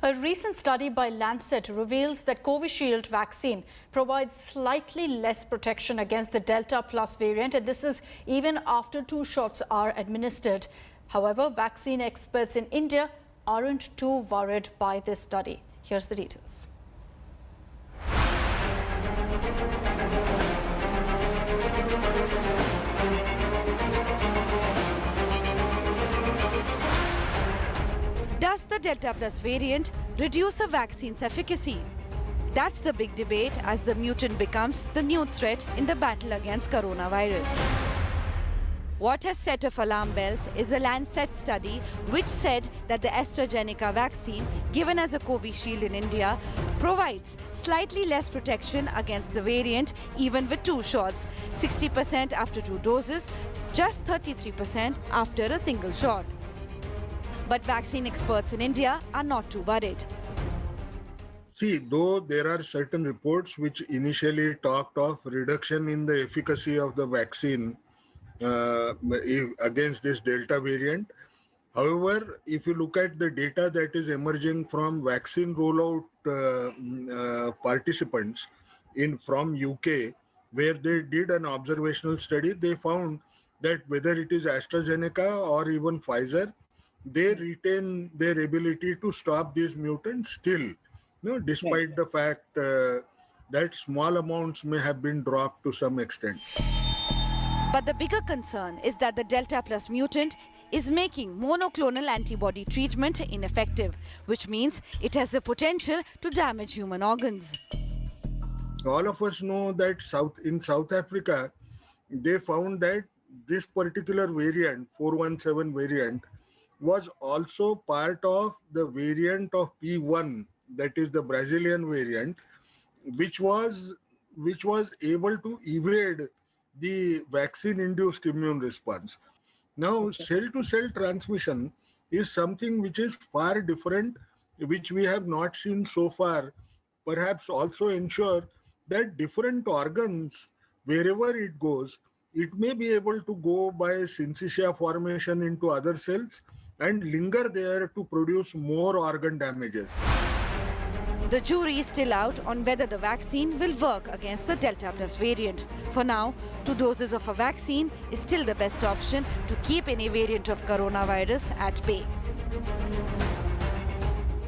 A recent study by Lancet reveals that Covishield vaccine provides slightly less protection against the Delta Plus variant, and this is even after 2 shots are administered. However, vaccine experts in India aren't too worried by this study. Here's the details. Does the Delta Plus variant reduce a vaccine's efficacy? That's the big debate as the mutant becomes the new threat in the battle against coronavirus. What has set off alarm bells is a Lancet study which said that the AstraZeneca vaccine given as a Covishield in India provides slightly less protection against the variant even with 2 shots, 60% after 2 doses, just 33% after a single shot. But vaccine experts in India are not too worried. See, though there are certain reports which initially talked of reduction in the efficacy of the vaccine against this Delta variant. However, if you look at the data that is emerging from vaccine rollout participants from UK, where they did an observational study, they found that whether it is AstraZeneca or even Pfizer, they retain their ability to stop these mutants still, despite the fact that small amounts may have been dropped to some extent. But the bigger concern is that the Delta Plus mutant is making monoclonal antibody treatment ineffective, which means it has the potential to damage human organs. All of us know that in South Africa, they found that this particular variant, 417 variant, was also part of the variant of P1, that is the Brazilian variant, which was able to evade the vaccine-induced immune response. Now, cell-to-cell transmission is something which is far different, which we have not seen so far. Perhaps also ensure that different organs, wherever it goes, it may be able to go by syncytia formation into other cells and linger there to produce more organ damages. The jury is still out on whether the vaccine will work against the Delta Plus variant. For now, 2 doses of a vaccine is still the best option to keep any variant of coronavirus at bay.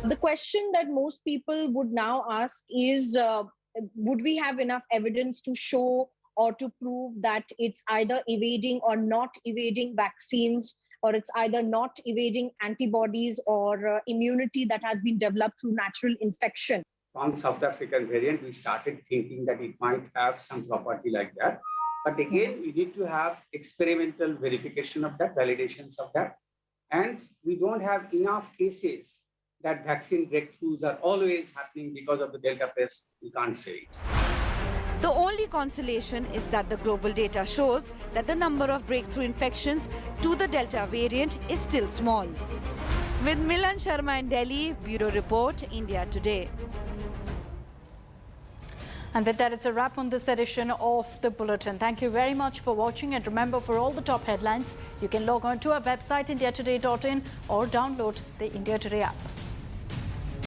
The question that most people would now ask is, would we have enough evidence to show or to prove that it's either evading or not evading vaccines, or it's either not evading antibodies or immunity that has been developed through natural infection? On South African variant, we started thinking that it might have some property like that. But again, we need to have experimental verification of that, validations of that. And we don't have enough cases that vaccine breakthroughs are always happening because of the Delta Plus. We can't say it. The only consolation is that the global data shows that the number of breakthrough infections to the Delta variant is still small. With Milan Sharma in Delhi, Bureau Report, India Today. And with that, it's a wrap on this edition of The Bulletin. Thank you very much for watching. And remember, for all the top headlines, you can log on to our website, indiatoday.in, or download the India Today app.